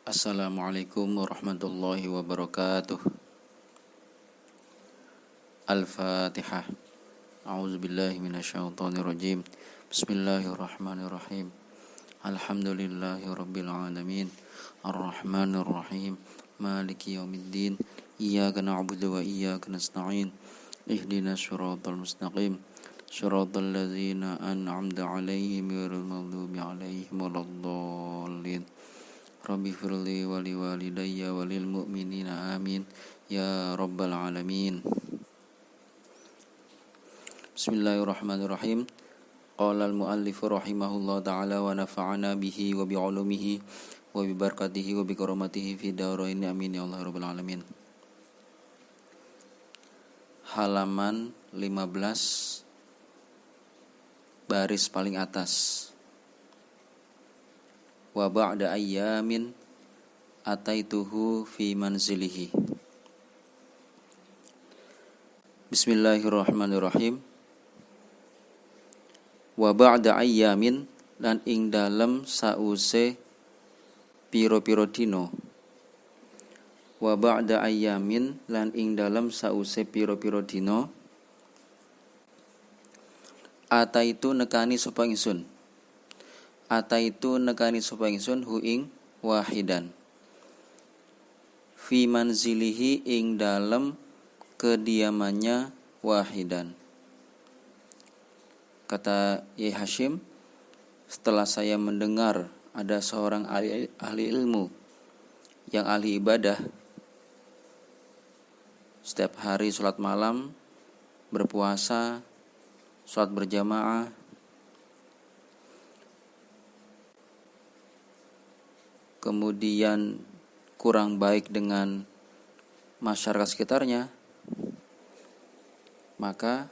Assalamualaikum warahmatullahi wabarakatuh. Al-Fatihah. A'udzubillahi minasyaitonirrajim. Bismillahirrahmanirrahim. Alhamdulillahi rabbil alamin. Ar-Rahmanir-Rahim. Maliki yaumiddin. Iyyaka na'budu wa iyyaka nasta'in. Ihdinas siratal mustaqim. Siratal ladzina an'amta 'alaihim ghairil maghdubi 'alaihim waladdallin. Rabbi firli wali walidayya walil mu'minina amin ya rabbal alamin. Bismillahirrahmanirrahim. Qala al-muallifu rahimahullah ta'ala wa nafa'ana bihi wa bi'ulumihi wa bi barakatihi wa bi karamatihi fi darain amin ya Allah rabbal alamin. Halaman 15 baris paling atas. Wa ba'da ayyamin ataituhu fi manzilihi. Bismillahirrahmanirrahim. Wa ba'da ayyamin lan ing dalem sause piro-piro dino. Wa ba'da ayyamin lan ing dalem sause piro-piro dino. Ataitu nekani sapa ingsun. Ataitu nekani sapa ingsun hu ing wahidan. Fi manzilihi ing dalem kediamannya wahidan. Kata Yai Hashim, setelah saya mendengar ada seorang ahli ilmu yang ahli ibadah, setiap hari sholat malam, berpuasa, sholat berjamaah, kemudian kurang baik dengan masyarakat sekitarnya, maka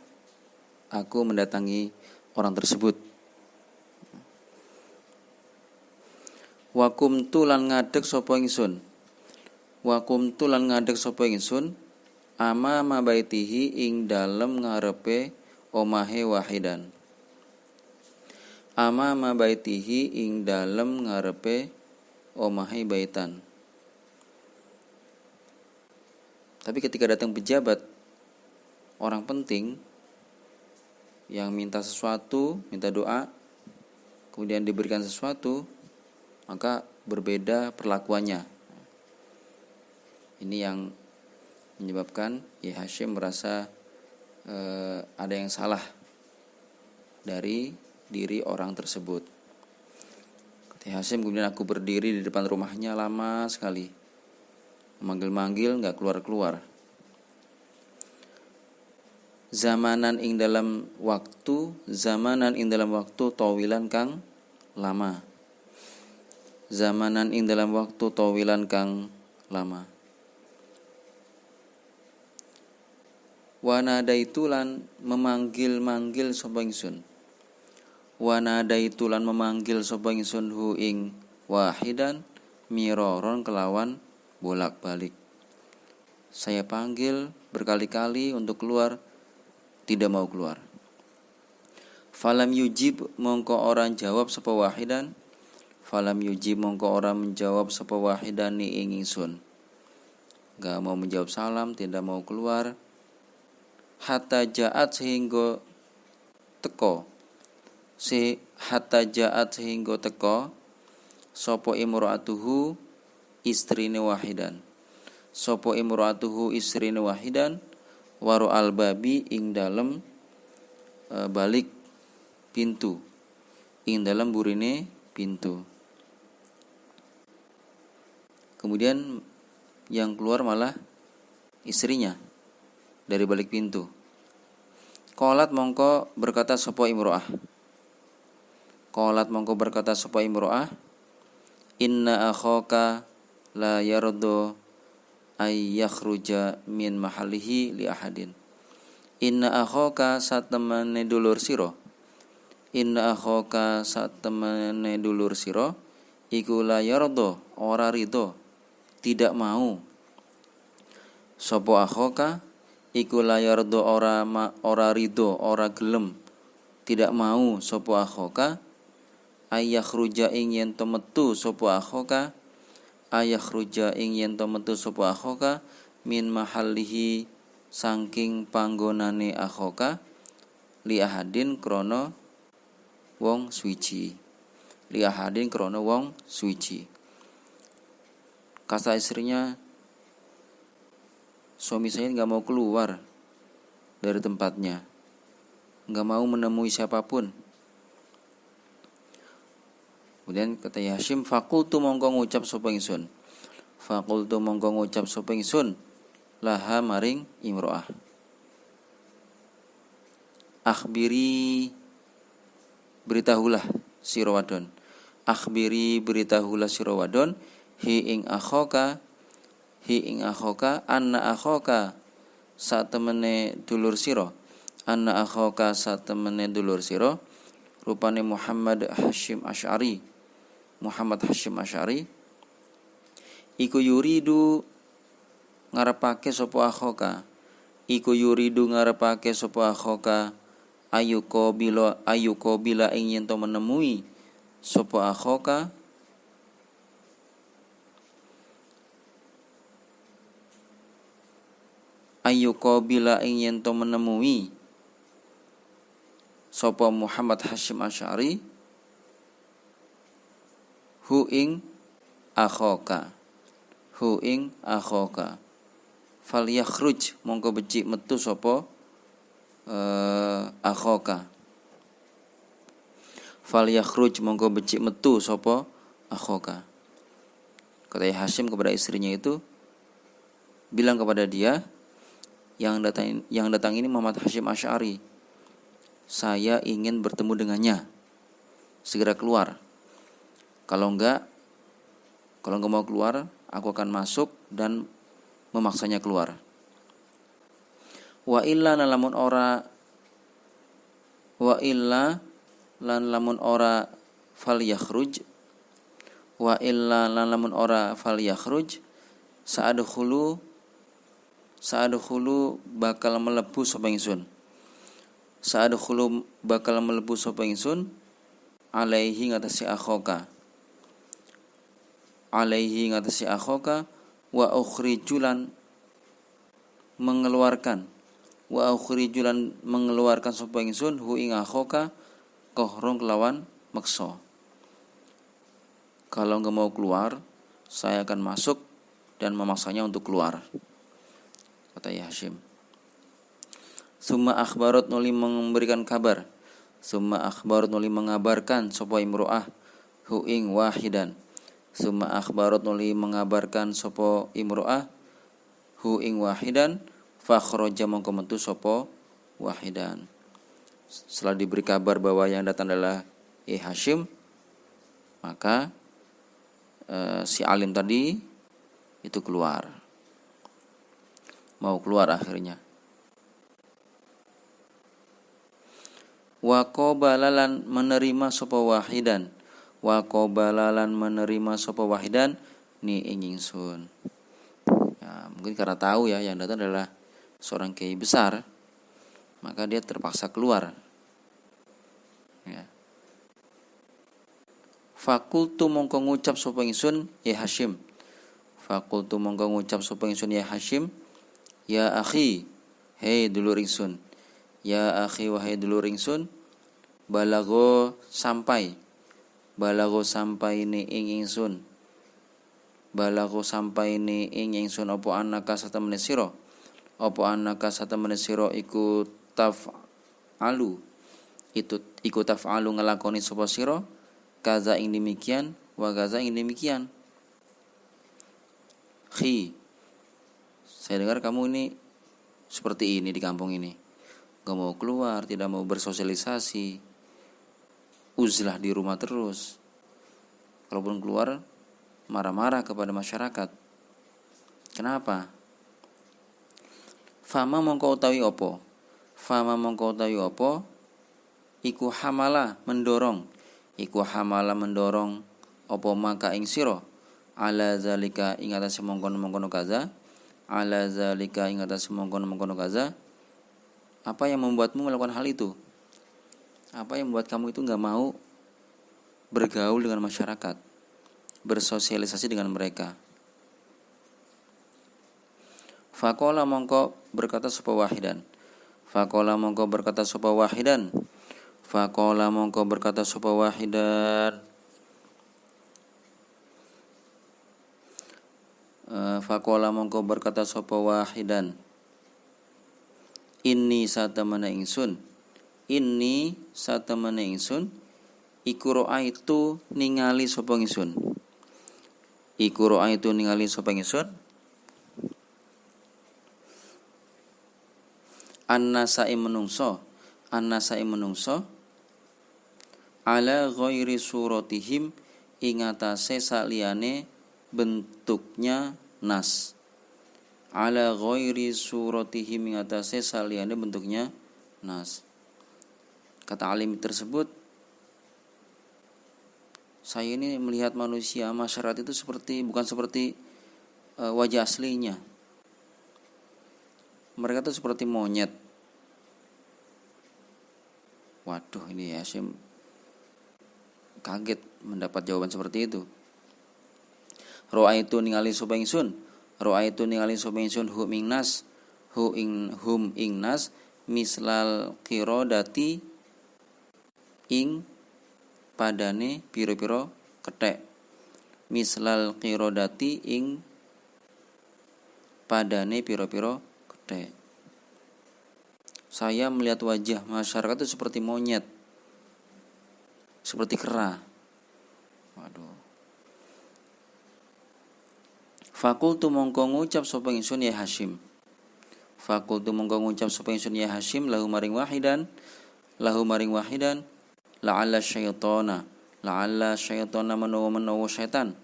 aku mendatangi orang tersebut. Wa kumtu lan ngadeg sapa ingsun. Wa kumtu lan ngadeg sapa ingsun amama baitihi ing dalem ngarepe omahe wahidan. Amama baitihi ing dalem ngarepe omahe baitan. Tapi ketika datang pejabat, orang penting yang minta sesuatu, minta doa, kemudian diberikan sesuatu, maka berbeda perlakuannya. Ini yang menyebabkan Yai Hashim merasa ada yang salah dari diri orang tersebut. Kata Hashim, kemudian aku berdiri di depan rumahnya lama sekali, manggil-manggil nggak keluar-keluar. Zamanan ing dalam waktu tawilan kang lama. Zamanan ing dalam waktu tawilan kang lama. Wa nadaitu lan memanggil-manggil sapa ingsun. Wa nadaitu lan memanggil sapa ingsun hu ing wahidan miraron kelawan bolak-balik. Saya panggil berkali-kali untuk keluar, tidak mau keluar. Falam yujib mongko orang jawab sapa wahidan. Falam yujib mongko orang menjawab sapa wahidan ni ing ingsun. Gak mau menjawab salam, tidak mau keluar. Hatta ja'at sehingga teko. Hatta ja'at sehingga teko sapa imra'atuhu istrine wahidan. Sapa imra'atuhu istrine wahidan waru al-babi ing dalem balik pintu, ing dalem burine pintu. Kemudian yang keluar malah istrinya dari balik pintu. Qalat mongko berkata sapa imro'ah. Qalat mongko berkata sapa imro'ah, inna akhaka la yardo ay yakhruja min mahalihi li ahadin. Inna akhaka satemene dulur sira. Inna akhaka satemene dulur sira iku la yardo ora ridho, tidak mau. Sapa akhaka iku la yardo ora ridho, ora gelem, tidak mau sapa akhaka ay yakhruja ing yen metu sapa akhaka ayakhruja ing yen to metu sapa akhoka min mahallihi saking panggonane akhoka li ahadin krana wong suci. Li ahadin krana wong suci. Kata istrinya, suami saya nggak mau keluar dari tempatnya, nggak mau menemui siapapun. Kemudian kata Hashim, fakultu mongko ngucap sapa ingsun. Fakultu mongko ngucap sapa ingsun laha maring imro'ah. Akhbiri beritahulah sira wadon. Akhbiri beritahulah sira wadon hi ing akhoka anna akhoka satemene dulur sira. Anna akhoka satemene dulur sira rupane Muhammad Hashim Asy'ari. Muhammad Hashim Asy'ari iku yuridu ngarepake sapa akhoka. Iku yuridu ngarepake sapa akhoka ayuko bila ing yen to menemui sapa akhoka ayuko bila ing yen to menemui sapa Muhammad Hashim Asy'ari hu ing akhoka falyakhruj mongko becik metu sapa akhoka. Falyakhruj mongko becik metu sapa akhoka. Kata Hashim kepada istrinya itu, bilang kepada dia, yang datang ini Muhammad Hashim Asy'ari. Saya ingin bertemu dengannya. Segera keluar. Kalau enggak mau keluar, aku akan masuk dan memaksanya keluar. Wa illa lan lamun ora falyakhruj sa'adkhulu bakal mlebu sapa ingsun alaihi ngatasi akhoka wa ukhrijulan mengeluarkan sapa ingsun hu ing akhoka kohrong kelawan meksa. Kalau enggak mau keluar, saya akan masuk dan memaksanya untuk keluar, kata Hashim. Summa akhbarat nuli memberikan kabar. Summa akhbarat nuli mengabarkan sapa imro'ah hu ing wahidan. Summa akhbarat nuli mengabarkan sapa imro'ah hu ing wahidan fakhraja mongko metu sapa wahidan. Setelah diberi kabar bahwa yang datang adalah Hashim, maka si alim tadi itu keluar. Mau keluar akhirnya. Wa qabalalan menerima sapa wahidan. Wa qabalalan menerima sapa wahidan ni ingsun. Ya, mungkin karena tahu ya yang datang adalah seorang kiai besar, maka dia terpaksa keluar. Ya. Fakultu mongko ngucap sapa ingsun ya Hashim. Fakultu mongko ngucap sapa ingsun ya Hashim, ya akhi, hei dulur ingsun. Ya akhi wahai dulur ingsun, balago sampai ni ing ingsun. Balago sampai ni ing ingsun apa anaka satemene sira. Apa anaka satemene sira iku taf'alu. Iku taf'alu ngelakoni sapa sira kaza ing demikian wa kaza ing demikian. Saya dengar kamu ini seperti ini di kampung ini. Gak mau keluar, tidak mau bersosialisasi, uzlah di rumah terus. Kalaupun keluar, marah-marah kepada masyarakat. Kenapa? Fama mongko utawi apa? Iku hamala mendorong apa maka ing sira ala zalika ing atase mongkon-mongkon kaza. Ala zalika ing atase mongkon-mongkon kaza. Apa yang membuatmu melakukan hal itu? Apa yang membuat kamu itu enggak mau bergaul dengan masyarakat? bersosialisasi dengan mereka. Faqala mongko berkata sapa wahidan. Faqala mongko berkata sapa wahidan. Faqala mongko berkata sapa wahidan. Faqala mongko berkata sapa wahidan. Inni satamana ingsun. Inni satamana ingsun. Iku ra'aitu ningali sapa ingsun. Iku ra'aitu ningali sapa ingsun. Annasai menungso ala ghairi suratihim ing atase saliyane bentuknya nas. Ala ghairi suratihim ing atase saliyane bentuknya nas. Kata alim tersebut, saya ini melihat manusia masyarakat itu bukan seperti wajah aslinya. Mereka tuh seperti monyet. Waduh, ini Hashim kaget mendapat jawaban seperti itu. Ra'aitu ningali sapa ingsun. Ra'aitu ningali sapa ingsun hum ing nas mislal qiradati ing padane pira-pira kethek. Mislal qiradati ing padane pira-pira. Saya melihat wajah masyarakat itu seperti monyet, seperti kera. Waduh. Fakultu mongko ngucap sapa ingsun ya Hashim. Fakultu mongko ngucap sapa ingsun ya Hashim lahu maring wahidan. La'alla syaitana menawa syaitan.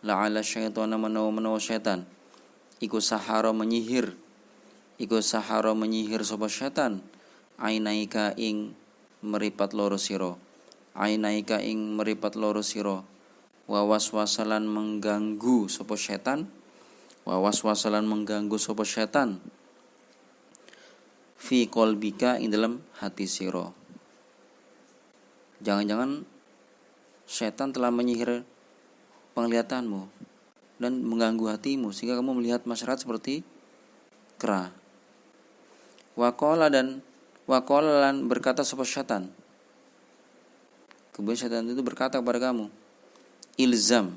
La'alla syaitana menawa syaitan. Iku sahara menyihir sapa syaitan ainaika ing meripat loro sira wa waswasalan mengganggu sapa syaitan fi qalbika ing dalam hati sira. Jangan-jangan syaitan telah menyihir penglihatanmu dan mengganggu hatimu sehingga kamu melihat masyarakat seperti kera. Waqala lan berkata sapa syaitan. Kemudian syaitan itu berkata kepada kamu, ilzam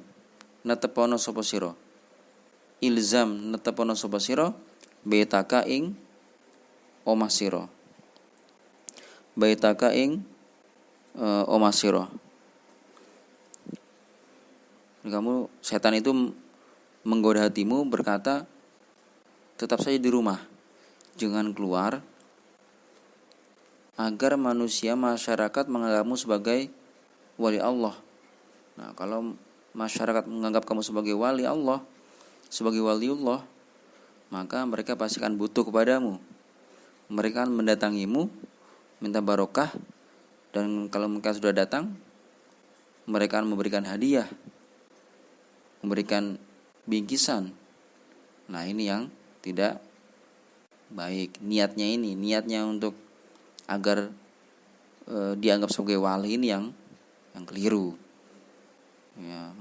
netepono sapa sira. Baitaka ing omah sira. Kamu, setan itu menggoda hatimu, berkata, tetap saja di rumah, jangan keluar, agar masyarakat menganggapmu sebagai wali Allah. Nah, kalau masyarakat menganggap kamu sebagai wali Allah, sebagai waliullah, maka mereka pasti akan butuh kepadamu. Mereka akan mendatangimu, minta barokah, dan kalau mereka sudah datang, mereka akan memberikan hadiah, memberikan bingkisan. Nah, ini yang tidak baik. Niatnya untuk agar dianggap sebagai wali ini yang keliru. Ya,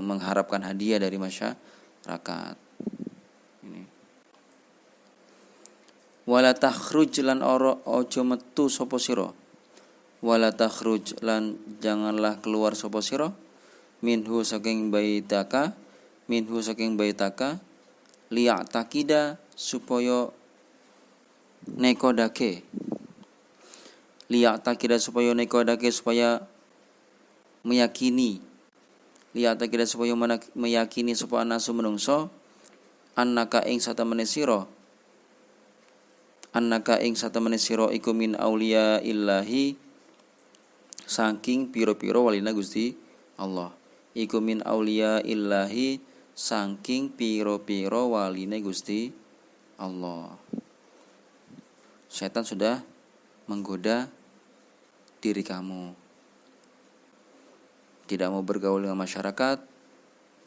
mengharapkan hadiah dari masyarakat. Ini. Wala takhruj lan ojo metu sapa sira. Wala takhruj lan janganlah keluar sapa sira minhu saking baitaka liya'takida supaya nekodake supaya meyakini supaya anasu menungso annaka ing satamene sira iku min auliya illahi saking pira-pira walina Gusti Allah. Iku min auliya illahi saking pira-pira waline Gusti Allah. Setan sudah menggoda diri kamu. Tidak mau bergaul dengan masyarakat,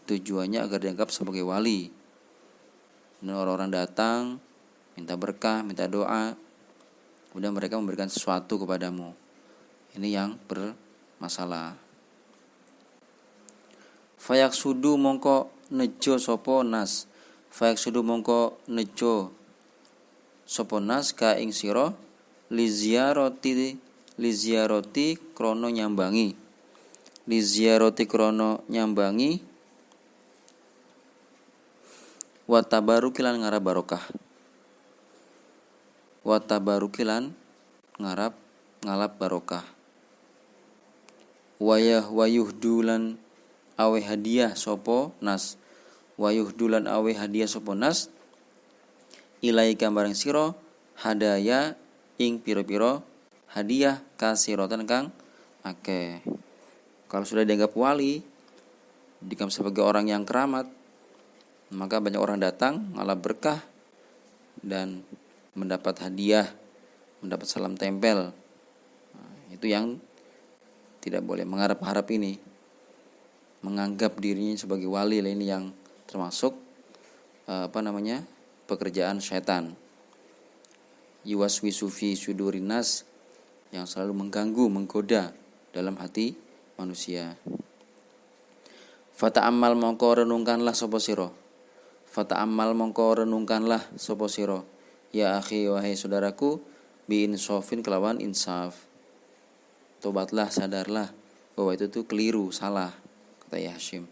tujuannya agar dianggap sebagai wali. Dan orang-orang datang, minta berkah, minta doa, kemudian mereka memberikan sesuatu kepadamu. Ini yang bermasalah. Fayaksudu mongko nejo sapa nas. Fayaksudu mongko nejo sapa nas ka ing sira liziaroti krana nyambangi. Liziaroti krana nyambangi wa tabaruki lan ngarap barokah. Wa tabaruki lan ngalap barokah. Wayuhdulan awe hadiah sapa nas. Wayuhdulan awe hadiah sapa nas ilaika bareng sira hadaya ing pira-pira hadiah kasiratan kang akeh. Kalau sudah dianggap wali, dianggap sebagai orang yang keramat, maka banyak orang datang ngalap berkah dan mendapat hadiah, mendapat salam tempel. Nah, itu yang tidak boleh mengharap-harap ini, menganggap dirinya sebagai wali. Ini yang termasuk pekerjaan syaitan. Yuwaswisu fi sudurinas, yang selalu mengganggu, menggoda dalam hati manusia. Fata'ammal mongko renungkanlah sapa sira. Fata'ammal mongko renungkanlah sapa sira. Ya akhi, wahai saudaraku, bi insafin kelawan insaf. Tobatlah, sadarlah bahwa itu tuh keliru, salah, kata Ya Hashim.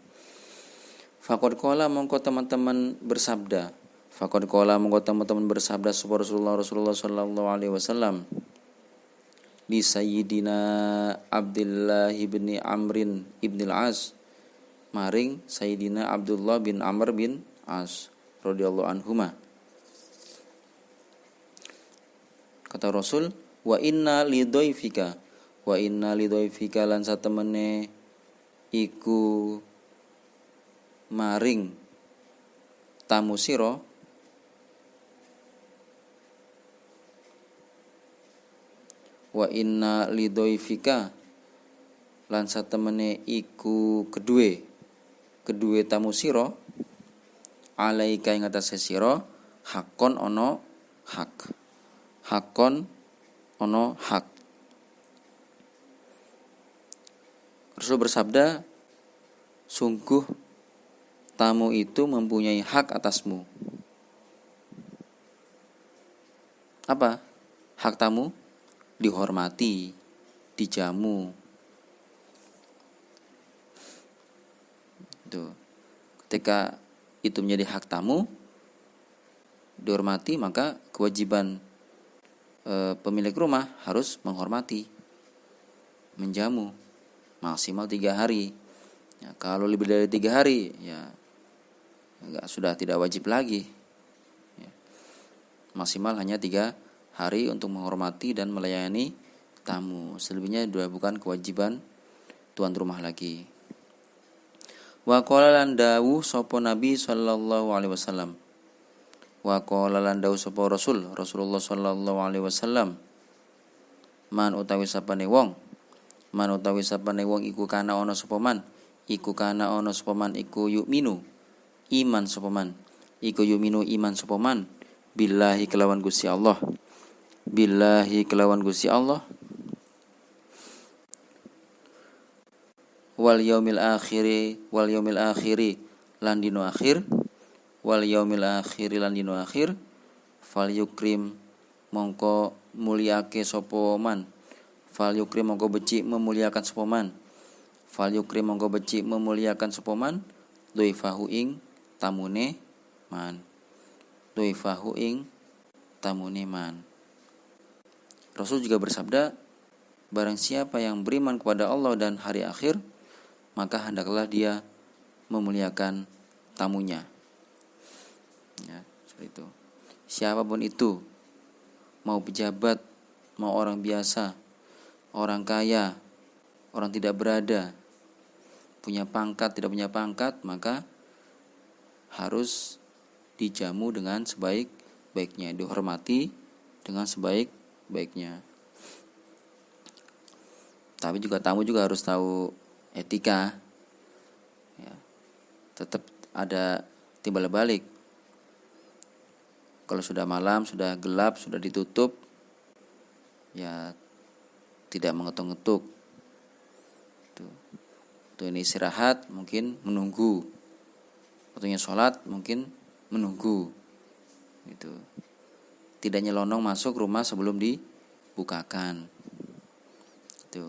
Faqad qala mongko teman-teman bersabda. Faqad qala mongko teman-teman bersabda sapa Rasulullah sallallahu alaihi wasallam. Li Sayyidina Abdullah bin Amrin ibn al-As, maring Sayyidina Abdullah bin Amr bin As radhiyallahu anhuma. Kata Rasul, wa inna lidhaifika lan satemene iku maring tamu sira wa inna lidhaifika lan satemene iku kedue tamu sira alaika ing atase sira hakon ana hak. Rasul bersabda, sungguh tamu itu mempunyai hak atasmu. Apa hak tamu? Dihormati, dijamu. Itu. Ketika itu menjadi hak tamu, dihormati, maka kewajiban pemilik rumah harus menghormati, menjamu maksimal 3 hari. Ya, kalau lebih dari 3 hari, ya sudah tidak wajib lagi. Ya, maksimal hanya 3 hari untuk menghormati dan melayani tamu. Selebihnya sudah bukan kewajiban tuan rumah lagi. Wa qala lan dawuh sapa Nabi sallallahu alaihi wasallam. Wa qala lan dawuh sapa Rasulullah sallallahu alaihi wasallam. Man utawi sapane wong iku kana ana sapa man. Iku yu'minu iman sapa man. Iku yu'minu iman sapa man billahi kelawan Gusti Allah. Wal yaumil akhiri lan dino akhir fal yukrim mongko mulyake sapa man. Fal yukrim mongko becik memuliakan sapa man. Doifahu ing tamune man. Rasul juga bersabda, barang siapa yang beriman kepada Allah dan hari akhir, maka hendaklah dia memuliakan tamunya. Ya, seperti itu. Siapapun itu, mau pejabat, mau orang biasa, orang kaya, orang tidak berada, punya pangkat, tidak punya pangkat, maka harus dijamu dengan sebaik-baiknya, dihormati dengan sebaik-baiknya. Tapi juga tamu juga harus tahu etika. Ya, tetap ada timbal balik. Kalau sudah malam, sudah gelap, sudah ditutup, ya tidak mengetuk-ngetuk. Waktu ini istirahat mungkin menunggu. Waktunya sholat mungkin menunggu. Gitu. Tidak nyelonong masuk rumah sebelum dibukakan. Gitu.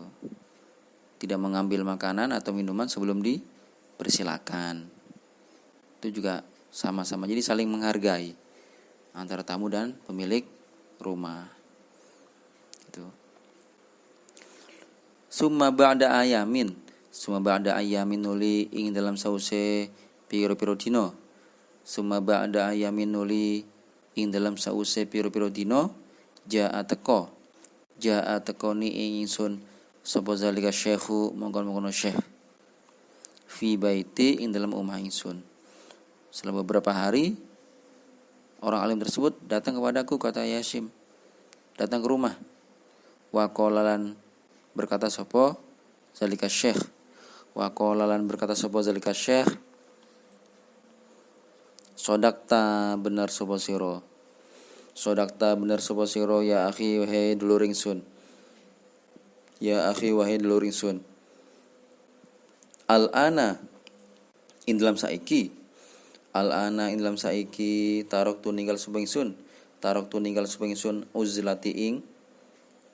Tidak mengambil makanan atau minuman sebelum dipersilakan. Itu juga sama-sama. Jadi saling menghargai antara tamu dan pemilik rumah. Gitu. Summa ba'da ayamin nuli ing dalam sause piro-piro dino. Summa ba'da ayamin nuli ing dalam sause piro-piro dino jaa teko ni ing ingsun sapa zalika syekhu mongkon-mongkon syekh fi baiti ing dalam omah ingsun. Setelah beberapa hari orang alim tersebut datang kepadaku, kata Hashim, datang ke rumah. Wa qalalan berkata sapa zalika syekh. Wa qalalan berkata sapa zalika syekh, sodakta benar sapa sira. Sodakta benar sapa sira ya akhi wahai dulur ingsun. Ya akhi wahai dulur ingsun. Al-ana ing dalam saiki. Al-ana ing dalam saiki taroktu ninggal sapa ingsun. Taroktu ninggal sapa ingsun uzlati ing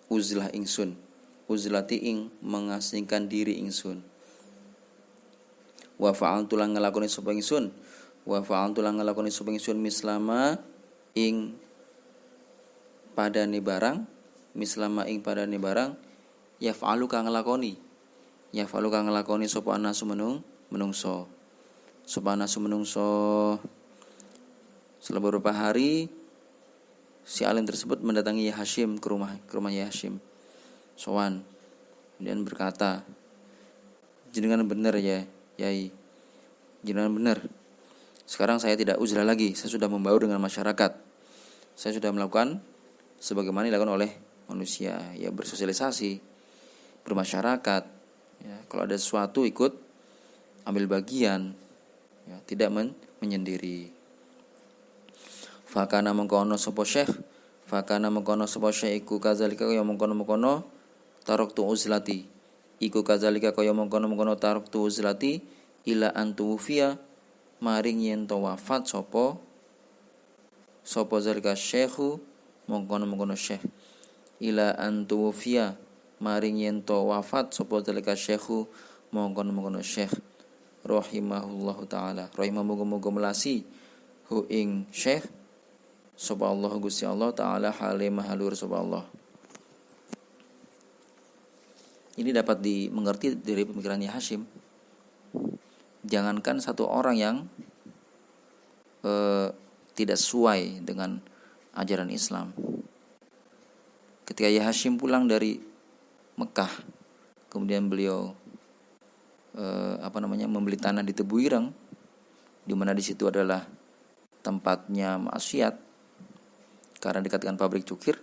uzlah ingsun. Uzlati ing mengasingkan diri ingsun. Wa fa'altu lan nglakoni sapa ingsun. Wa fa'altu lan nglakoni sapa ingsun mislama ing padane barang. Mislama ing padane barang. Yaf'alu kang nglakoni. Yaf'alu kang nglakoni sapa anasu menungso. Sapa anasu menungso. Setelah beberapa hari si alim tersebut mendatangi Hashim ke rumah Hashim. Sowan. Kemudian berkata, jenengan benar ya, Yai. Jenengan benar. Sekarang saya tidak uzlah lagi. Saya sudah membaur dengan masyarakat. Saya sudah melakukan sebagaimana dilakukan oleh manusia, ya bersosialisasi, bermasyarakat. Ya, kalau ada sesuatu ikut ambil bagian, ya, tidak menyendiri. Fakana mengkono sapa syekh, fakana mengkono sapa syekh iku kadzalika kaya mengkono taraktu uzlati. Iku kadzalika kaya mengkono taraktu uzlati ila antuwfiya maring yen to wafat sapa zalika syekhu mengkono syekh. Ila antuwfiya maring yen to wafat sapa zalika syekhu mengkono syekh. Rahimahullahu taala. Muga-muga melasi hu ing syekh sapa Allah Gusti Allah taala hale mahalur sapa Allah. Ini dapat dimengerti dari pemikirannya Hashim. Jangankan satu orang yang tidak sesuai dengan ajaran Islam. Ketika Hashim pulang dari Mekah, kemudian beliau membeli tanah di Tebu Ireng, di mana di situ adalah tempatnya maksiat karena dekat dengan pabrik cukir,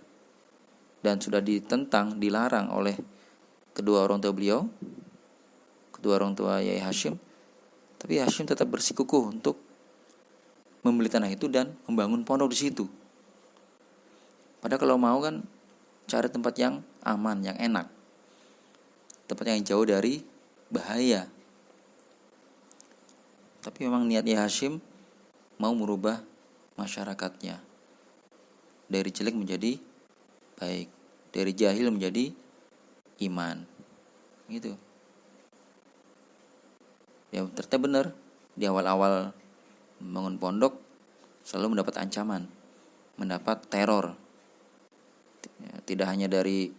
dan sudah ditentang, dilarang oleh kedua orang tua beliau, kedua orang tua Yai Hashim. Tapi Hashim tetap bersikukuh untuk membeli tanah itu dan membangun pondok di situ. Padahal kalau mau kan cari tempat yang aman, yang enak, tempat yang jauh dari bahaya. Tapi memang niatnya Hashim mau merubah masyarakatnya dari jelek menjadi baik, dari jahil menjadi iman, gitu. Ya ternyata benar, di awal-awal membangun pondok selalu mendapat ancaman, mendapat teror. Ya, tidak hanya dari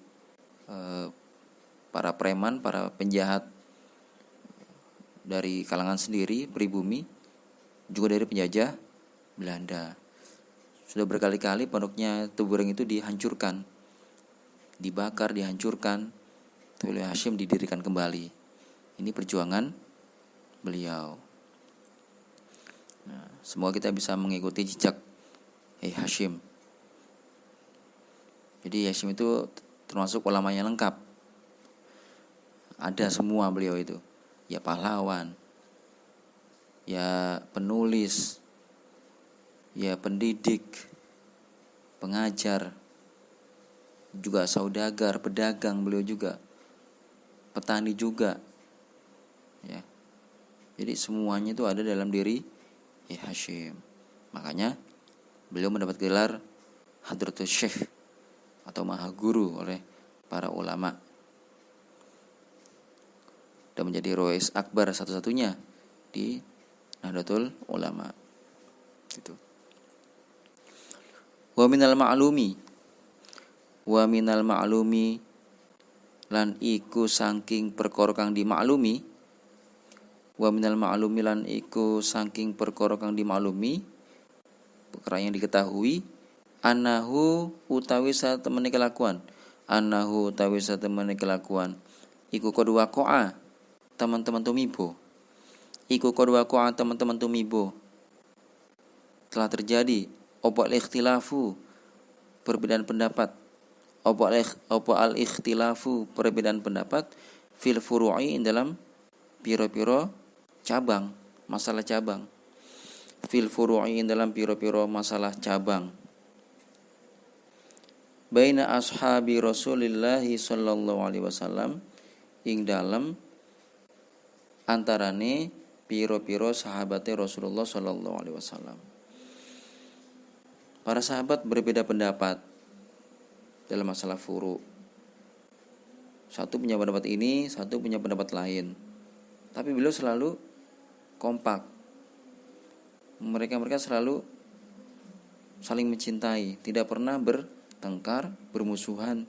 para preman, para penjahat dari kalangan sendiri, pribumi, juga dari penjajah Belanda. Sudah berkali-kali pondoknya Tebu Ireng itu dihancurkan, dibakar, dihancurkan. Tapi oleh Hashim didirikan kembali. Ini perjuangan beliau. Nah, semoga kita bisa mengikuti jejak Hashim. Jadi Hashim itu termasuk ulama yang lengkap. Ada semua beliau itu. Ya pahlawan, ya penulis, ya pendidik, pengajar, juga saudagar, pedagang beliau juga, petani juga, ya. Jadi semuanya itu ada dalam diri Hashim. Makanya beliau mendapat gelar Hadratus Syekh atau Maha Guru oleh para ulama, dan menjadi Rois Akbar satu-satunya di Nahdlatul Ulama. Gitu. Wa minal ma'lumi lan iku saking perkara kang dimaklumi. Wa minal ma'lumi lan iku saking perkara kang dimaklumi, perkara yang diketahui, anahu utawi satemene kelakuan, iku qad waqa'a teman-teman tumibo, telah terjadi opo al-ikhtilafu perbedaan pendapat, fil furu'i dalam piro-piro cabang, masalah cabang. Fil furu'i dalam piro-piro masalah cabang. Baina ashabi Rasulillah sallallahu alaihi wasallam, ing dalam antarane piro-piro sahabate Rasulullah sallallahu alaihi wasallam. Para sahabat berbeda pendapat dalam masalah furu'. Satu punya pendapat ini, satu punya pendapat lain. Tapi beliau selalu kompak. Mereka selalu saling mencintai, tidak pernah bertengkar, bermusuhan.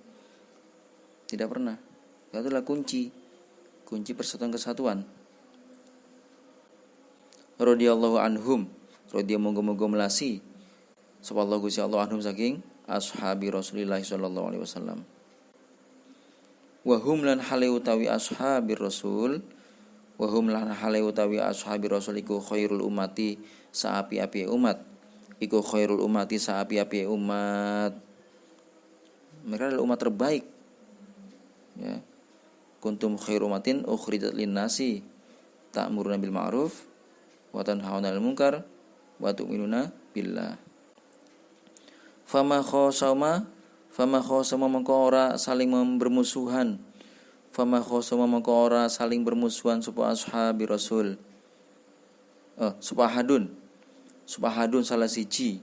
Tidak pernah. Itu adalah kunci persatuan kesatuan. Radhiyallahu anhum, radhiyallahu moga melasi subhanallahu Gusti Allah anhum saking ashabi Rasulillah sallallahu alaihi wasallam. Wa hum lan hale utawi ashabi Rasul, iku khairul ummati saapi-api umat. Mereka adalah umat terbaik. Ya. Kuntum khairu ummatin ukhrijat lin-nasi ta'muruna bil ma'ruf wa tanhauna 'anil munkar wa tu'minuna billah. Fama khosama mengko ora saling bermusuhan. Sapa ashabi Rasul. Subahadun salah siji.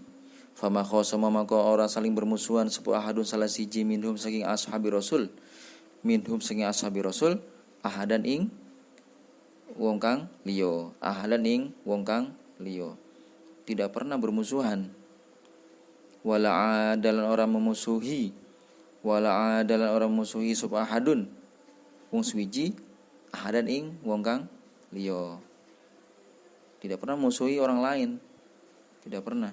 Fama khosama mengko ora saling bermusuhan sapa ahadun salah siji minhum saking ashabi Rasul. Ahadan ing wong kang liya. Tidak pernah bermusuhan. Wala adalan orang memusuhi sapa ahadun wong suwiji ahadan ing wong kang liya. Tidak pernah memusuhi orang lain, tidak pernah.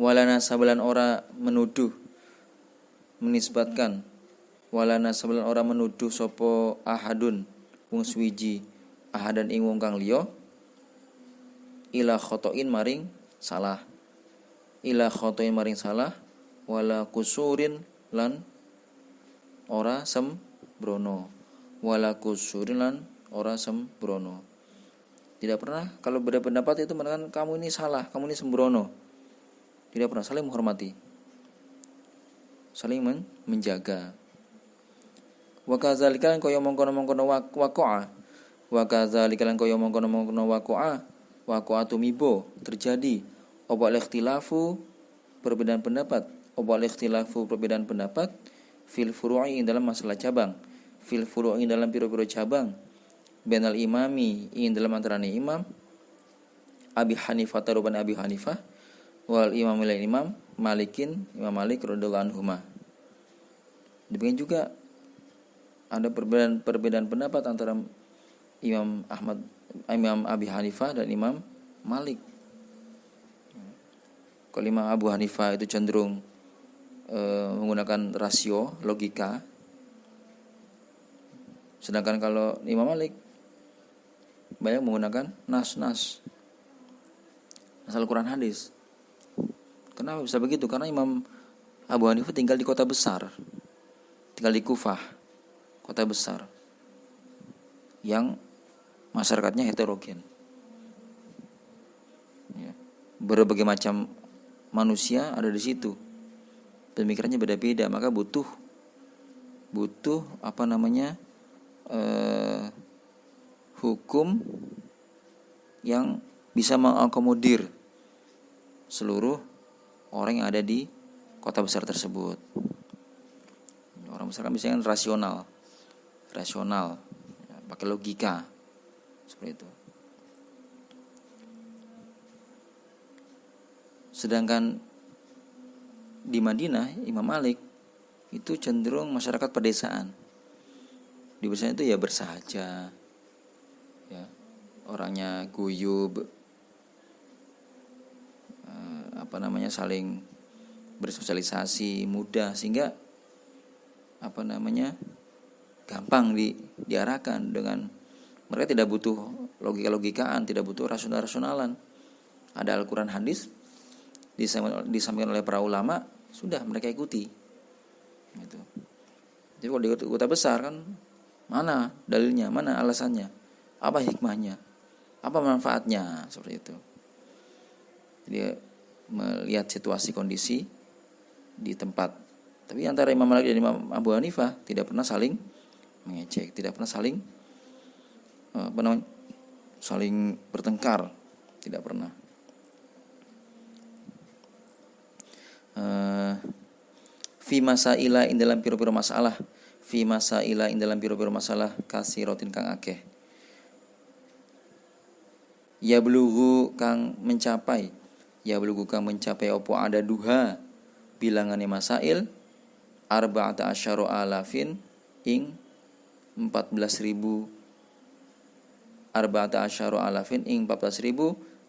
Walana sabalan ora menuduh, menisbatkan. Walana sabalan ora menuduh sapa ahadun wong suwiji ahadan ing wong kang liya ila khotoin maring salah. Wala kusurin lan ora sembrono. Tidak pernah kalau berbeda pendapat itu mengatakan kamu ini salah, kamu ini sembrono. Tidak pernah, saling menghormati, saling menjaga. Wa kadzalika kaya mongkon-mongkon waqa'atu mibo terjadi opo al-ikhtilafu perbedaan pendapat fil furu'i dalam masalah cabang, dalam piro-piro cabang, bainal imami ing dalam antarané imam Abi Hanifah taruban Abi Hanifah wal imam Malik radhiyallahu anhuma. Demikian juga ada perbedaan pendapat antara Imam Abi Hanifah dan Imam Malik. Kalau Imam Abu Hanifah itu cenderung menggunakan rasio, logika. Sedangkan kalau Imam Malik banyak menggunakan nas Al-Quran hadis. Kenapa bisa begitu? Karena Imam Abu Hanifah tinggal di kota besar, tinggal di Kufah, kota besar yang masyarakatnya heterogen. Ya. Berbagai macam manusia ada di situ, pemikirannya beda-beda, maka butuh hukum yang bisa mengakomodir seluruh orang yang ada di kota besar tersebut. Orang besar kan biasanya rasional, ya, pakai logika seperti itu. Sedangkan di Madinah, Imam Malik itu cenderung masyarakat pedesaan. Di pedesaan itu ya bersahaja, ya, orangnya guyub, saling bersosialisasi, mudah, sehingga gampang diarahkan. Dengan mereka tidak butuh logika-logikaan, tidak butuh rasional-rasionalan. Ada Al-Quran, hadis disampaikan oleh para ulama, sudah mereka ikuti gitu. Jadi kalau di kota besar kan, mana dalilnya, mana alasannya, apa hikmahnya, apa manfaatnya, seperti itu. Jadi melihat situasi kondisi di tempat. Tapi antara Imam Malik dan Imam Abu Hanifah tidak pernah saling mengecek, tidak pernah saling saling bertengkar, tidak pernah. Fi masaila ing dalam piro-piro masalah, fi masaila ing dalam piro-piro masalah kasirotin kang akeh. Ya belugu kang mencapai opo ada duha bilangane masail arba'ata asyara alafin ing 14.000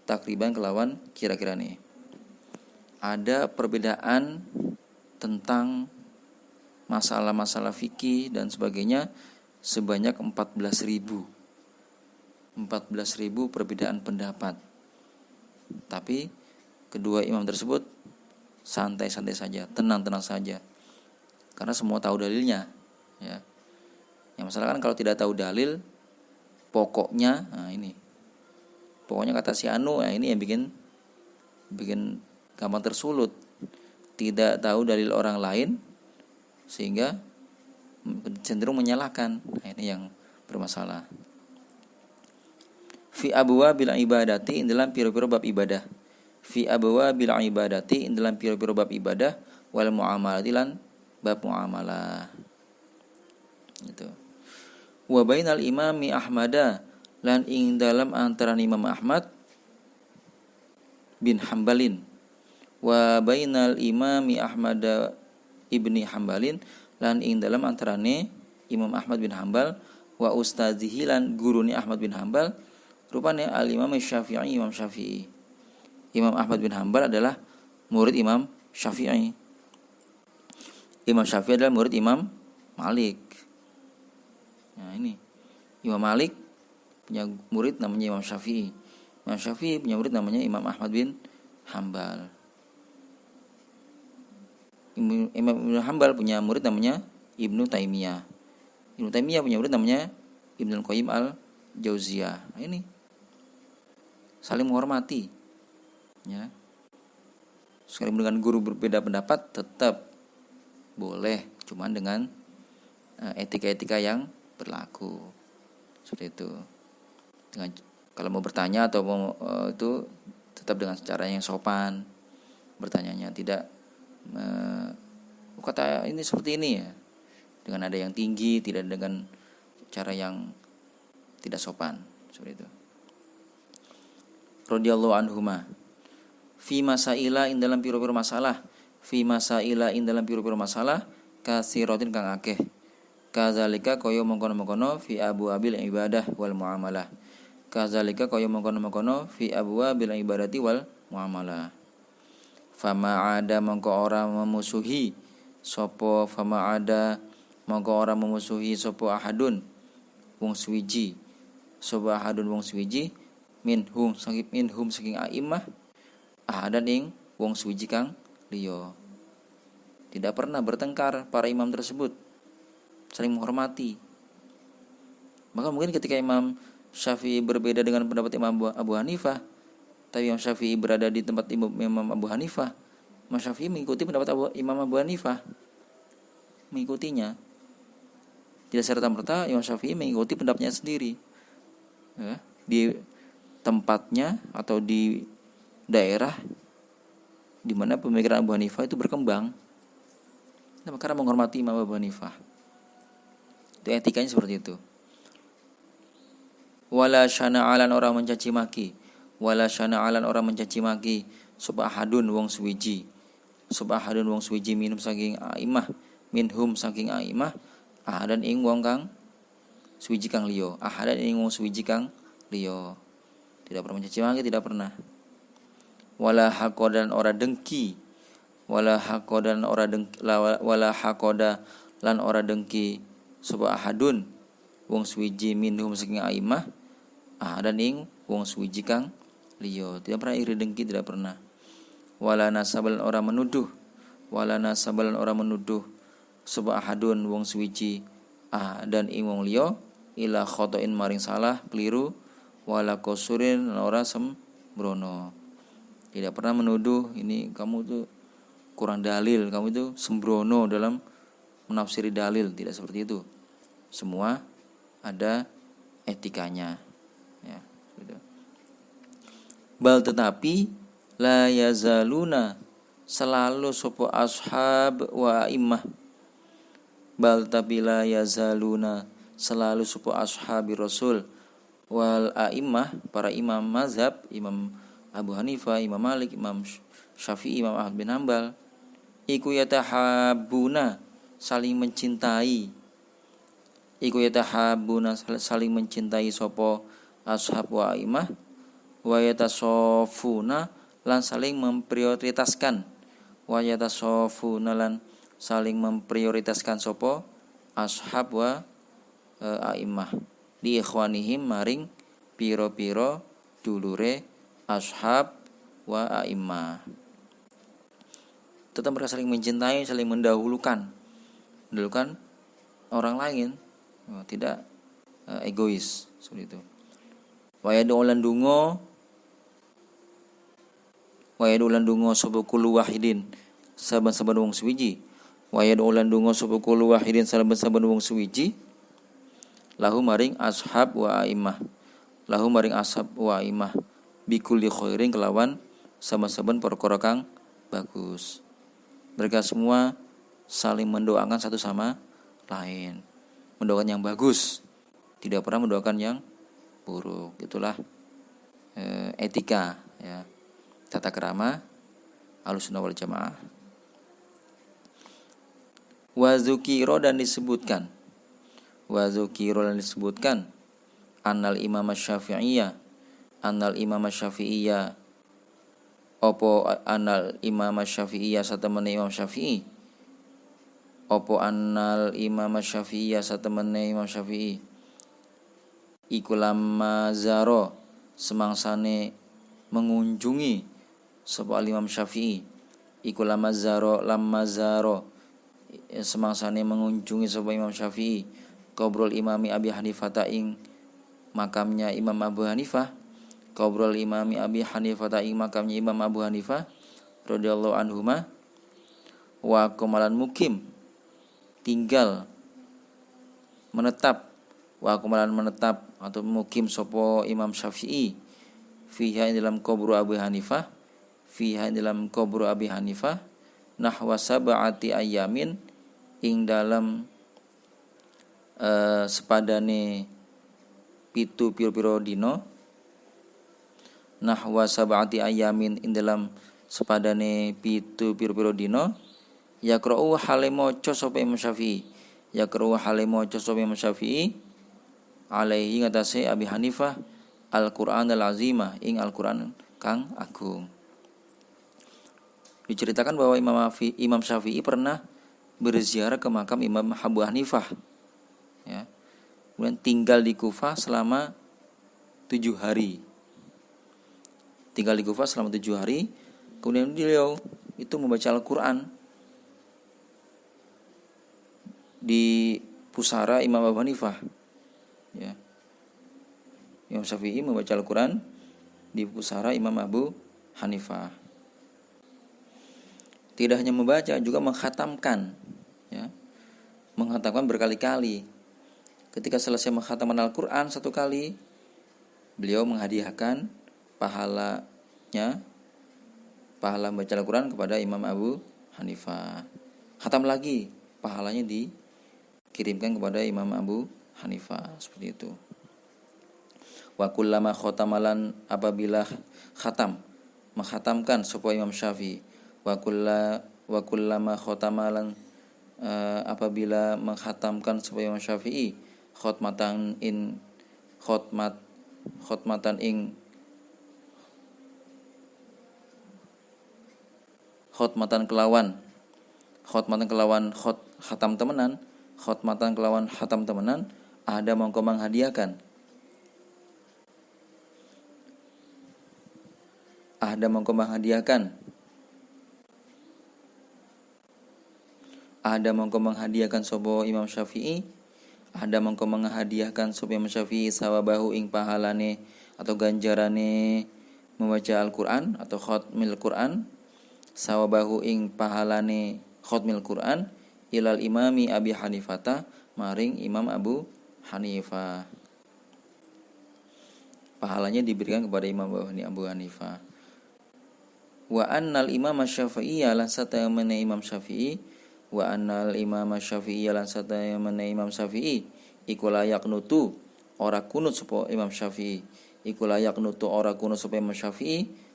takriban kelawan kira-kira nih. Ada perbedaan tentang masalah-masalah fikih dan sebagainya sebanyak 14.000 perbedaan pendapat. Tapi kedua imam tersebut santai-santai saja, tenang-tenang saja, karena semua tahu dalilnya, ya. Yang masalah kan kalau tidak tahu dalil, pokoknya kata si Anu, ini yang bikin gampang tersulut. Tidak tahu dalil orang lain sehingga cenderung menyalahkan. Ini yang bermasalah. Fi abwabil ibadati ing dalam piro-piro bab ibadah. Fi abwabil ibadati ing dalam piro-piro bab ibadah wal muamalati lan bab muamalah. Gitu. Wa bainal imami Ahmada lan ing dalam antara Imam Ahmad bin Hambalin wa bainal imami Ahmad ibni Hambalin lan ing dalam antarane Imam Ahmad bin Hambal wa ustadzihi lan gurune Ahmad bin Hambal rupane al-Imam Syafi'i. Imam Ahmad bin Hambal adalah murid Imam Syafi'i. Imam Syafi'i adalah murid Imam Malik. Nah, ini Imam Malik punya murid namanya Imam Syafi'i. Imam Syafi'i punya murid namanya Imam Ahmad bin Hambal. Imam Ibnu Hambal punya murid namanya Ibnu Taimiyah. Ibnu Taimiyah punya murid namanya Ibnu Qayyim al-Jauziyah. Nah, ini saling menghormati, ya. Sekalipun dengan guru berbeda pendapat tetap boleh, cuman dengan etika-etika yang berlaku, seperti itu. Dengan kalau mau bertanya atau mau itu tetap dengan cara yang sopan bertanyanya, tidak kata ini seperti ini ya, dengan ada yang tinggi, tidak dengan cara yang tidak sopan, seperti itu. Radhiyallahu anhuma fi masaila in dalam piro-piro masalah, kasiratin kang akeh, kazalika kaya mengkono-mengkono fi abwabil ibadah wal muamalah, fi abwabil ibadati wal muamalah. Fama ada mongko ora memusuhi sapa ahadun wong suwiji minhum saking a'immah ahadan ing wong suwiji kang liya. Tidak pernah bertengkar para imam tersebut, saling menghormati. Maka mungkin ketika Imam Syafi'i berbeda dengan pendapat Imam Abu Hanifah, tapi Imam Syafi'i berada di tempat Imam Abu Hanifah, Imam Syafi'i mengikuti pendapat Imam Abu Hanifah, mengikutinya. Tidak serta-merta Imam Syafi'i mengikuti pendapatnya sendiri. ya, di tempatnya atau di daerah di mana pemikiran Abu Hanifah itu berkembang. Nah, karena menghormati Imam Abu Hanifah. Itu etikanya seperti itu. Wala syana'alan orang mencaci maki. Wala syana'alan orang mencaci maki. Subahadun wong suwiji. Subahadun wong suwiji minum saking aimah. Minhum saking aimah. Ahadan ing wong kang suwiji kang liya. Ahadan ing wong suwiji kang liya. Tidak pernah mencaci maki, tidak pernah. Wala hakodan ora dengki. Wala hakodan ora dengki. Wala hakoda lan ora dengki. Subahadun wong suwiji minhum saking aimah. Dan ing wong suwiji kang liya. Tidak pernah iri dengki, tidak pernah. Wala nasabalan orang menuduh. Wala nasabalan orang menuduh. Subahadun wong suwiji dan ing wong liya ila khotoin maring salah keliru. Wala kosurin ora sembrono. Tidak pernah menuduh ini kamu tuh kurang dalil, kamu itu sembrono dalam menafsiri dalil. Tidak seperti itu. Semua ada etikanya. Ya, gitu. Bal tetapi la yazaluna selalu sopo ashab wa immah. Bal tapi la yazaluna selalu sopo ashabi Rasul wal a'immah para imam mazhab, Imam Abu Hanifah, Imam Malik, Imam Syafi'i, Imam Ahmad bin Hanbal iku yatahabuna saling mencintai. Iku yatahabuna saling mencintai sopo ashab wa imah wa yatasofuna lan saling memprioritaskan wa yatasofuna lan saling memprioritaskan sopo ashab wa aimah di ikhwanihim maring piro-piro dulure ashab wa aimah. Tetap mereka saling mencintai, saling mendahulukan orang lain, tidak egois seperti itu. Wa yad'u lan donga sapa kullu wahidin saben-saben wong suwiji. Wa yad'u lan donga sapa kullu wahidin saben-saben wong suwiji lahu maring ashab wa aimah. Lahu maring ashab wa aimah bikulli khairin kelawan saben-saben perkara kang bagus. Mereka semua saling mendoakan satu sama lain. Mendoakan yang bagus, tidak pernah mendoakan yang buruk. Itulah etika, ya, tata krama Ahlussunnah wal Jamaah. Wa dzukira dan disebutkan annal imam Syafi'iyah opo annal imam Syafi'iyah satemene Imam Syafi'i opo annal imam Syafi'iyah satemene Imam Syafi'i iku lamma zaro semangsane mengunjungi sapa Imam Syafi'i iku lamma zaro semangsane mengunjungi sapa Imam Syafi'i qabrul imami Abi Hanifah ing makamnya Imam Abu Hanifah qabrul imami Abi Hanifah ing makamnya Imam Abu Hanifah radhiyallahu anhuma wa kumalan mukim tinggal menetap atau mukim sopo Imam Syafi'i fiha dalam kubur Abu Hanifah nahwa sab'ati ayamin ing dalam sepadane pitu piro-piro dino nahwa sab'ati ayamin ing dalam sepadane pitu piro-piro dino yaqra'u hale maca sapa Imam Syafi'i alaihi ngatasi Abi Hanifah Al-Qur'an al-azimah ing Al-Qur'an kang agung. Diceritakan bahwa Imam Syafi'i pernah berziarah ke makam Imam Abu Hanifah, ya. Kemudian tinggal di Kufah selama 7 hari. Kemudian beliau itu membaca Al-Qur'an di pusara Imam Abu Hanifah, ya. Imam Syafi'i membaca Al-Quran di pusara Imam Abu Hanifah. Tidak hanya membaca, juga mengkhatamkan, ya. Mengkhatamkan berkali-kali. Ketika selesai mengkhatamkan Al-Quran satu kali, Beliau menghadiahkan pahala membaca Al-Quran kepada Imam Abu Hanifah. Khatam lagi, pahalanya dikirimkan kepada Imam Abu Hanifah, seperti itu. Wa kullama khatamalan, apabila menghatamkan sapa Imam Syafi'i. Wa kullama khatamalan, apabila menghatamkan sapa Imam Syafi'i khatmatan kelawan khatam temenan, ada mongko menghadiahkan sapa Imam Syafi'i, sawabahu ing pahalane atau ganjarane membaca Al-Qur'an atau khatmil Qur'an, sawabahu ing pahalane khatmil Qur'an ilal imami Abi Hanifata, maring Imam Abu Hanifah. Pahalanya diberikan kepada Imam Abu Hanifah. Wa annal imam Syafi'i lan satayamane Imam Syafi'i, iku layak nutu ora kunut sapa Imam Syafi'i,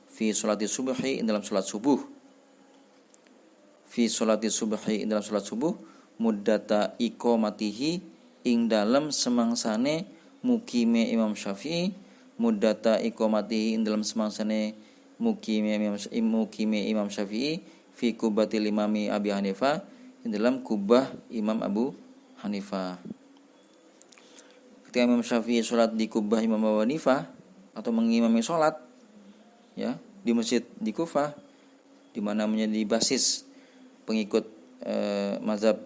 fi sholati subhi, dalam salat subuh, muddata iqamatihi, ing dalam semangsane mukime Imam Syafi'i, ing dalam semangsane mukime Imam Syafi'i, fi kubatil imami Abi Hanifah, ing dalam kubah Imam Abu Hanifah. Ketika Imam Syafi'i sholat di kubah Imam Abu Hanifah atau mengimami sholat di masjid di Kufah, di mana menjadi basis pengikut mazhab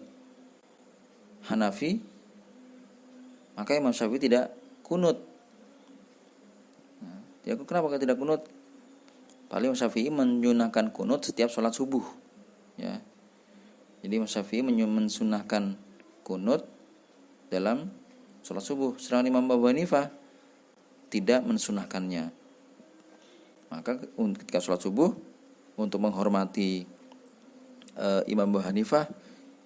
Hanafi, maka Imam Syafi'i tidak kunut. Kenapa tidak kunut? Paling Imam Syafi'i menyunahkan kunut setiap sholat subuh. Jadi Imam Syafi'i mensunahkan kunut dalam sholat subuh, sedangkan Imam Abu Hanifah tidak mensunahkannya. Maka ketika sholat subuh, untuk menghormati Imam Abu Hanifah,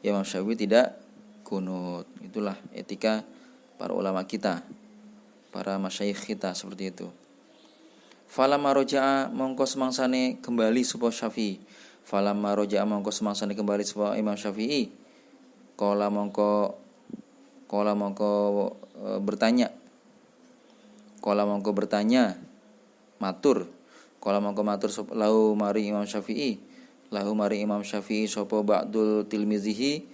Imam Syafi'i tidak kunut. Itulah etika para ulama kita, para masyayikh kita, seperti itu. Falamma roja'a, mongko semangsane kembali sapa Syafi'i. Imam Syafi'i, Kala mongko bertanya matur lahu mari Imam Syafi'i sapa ba'dul tilmizihi,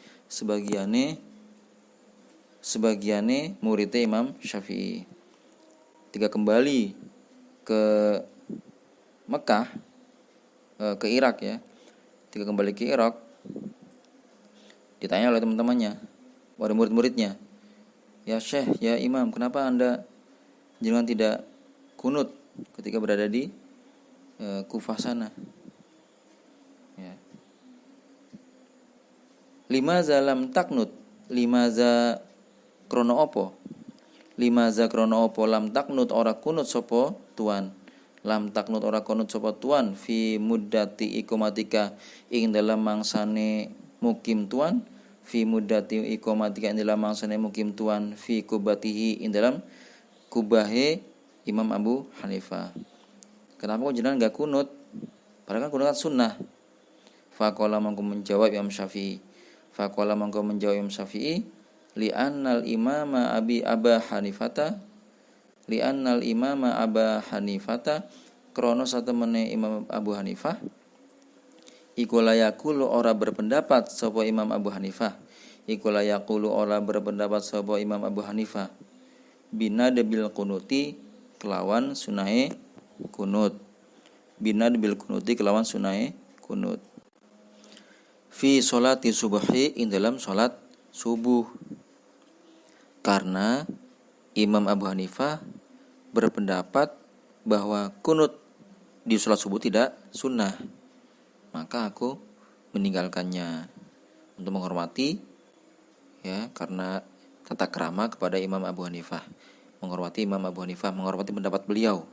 sebagiane muridnya Imam Syafi'i. Ketika kembali ke Mekah, ke Irak ketika kembali ke Irak, ditanya oleh teman-temannya, oleh murid-muridnya, ya Syekh, ya Imam, kenapa Anda jangan tidak kunut ketika berada di Kufah sana? Limaza lam taknut, limaza krono opo lam taknut ora kunut sopo tuan, fi muddati iqamatika, ing dalam mangsane mukim tuan, fi kubatihi, ing dalam kubahe Imam Abu Hanifah. Kenapa kok jenengan enggak kunut? Padahal kan kunut kan sunnah. Faqala mongko menjawab Imam Syafi'i, li'annal imama Aba Hanifata, krono satemene Imam Abu Hanifah, iku layaqulu ora berpendapat sapa Imam Abu Hanifah, binadbil kunuti, kelawan sunahe kunut, fi sholati subhi, ing dalam sholat subuh. Karena Imam Abu Hanifah berpendapat bahwa kunut di sholat subuh tidak sunnah, maka aku meninggalkannya untuk menghormati karena tata krama kepada Imam Abu Hanifah. menghormati Imam Abu Hanifah, menghormati pendapat beliau,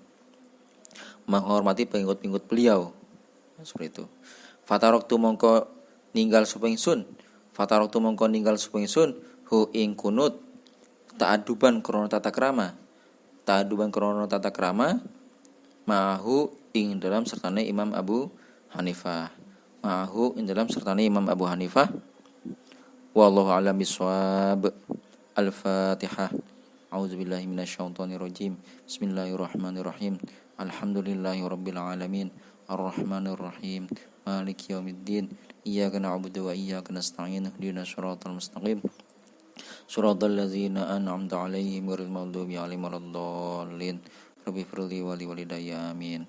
menghormati pengikut-pengikut beliau. Seperti itu. Fataroktu mongko ninggal sapa ingsun, fataroktu mongko ninggal sapa ingsun hu ing kunut ta'aduban krana tata krama, ta'aduban krana tata krama ma'ahu ing dalam sertane Imam Abu Hanifah, ma'ahu ing dalam sertane Imam Abu Hanifah. Wallahu a'lam bishawab. Al-Fatihah. A'udzubillahi minasyaitonirrajim. Bismillahirrahmanirrahim. Alhamdulillahirabbil alamin. Arrahmanirrahim. Maliki yaumiddin. Iyyaka na'budu wa iyyaka nasta'in. Ihdinas siratal mustaqim. Siratal ladzina an'amta 'alaihim ghairil maghdubi 'alaihim waladdallin. Rabbi firli wa li walidayya amin.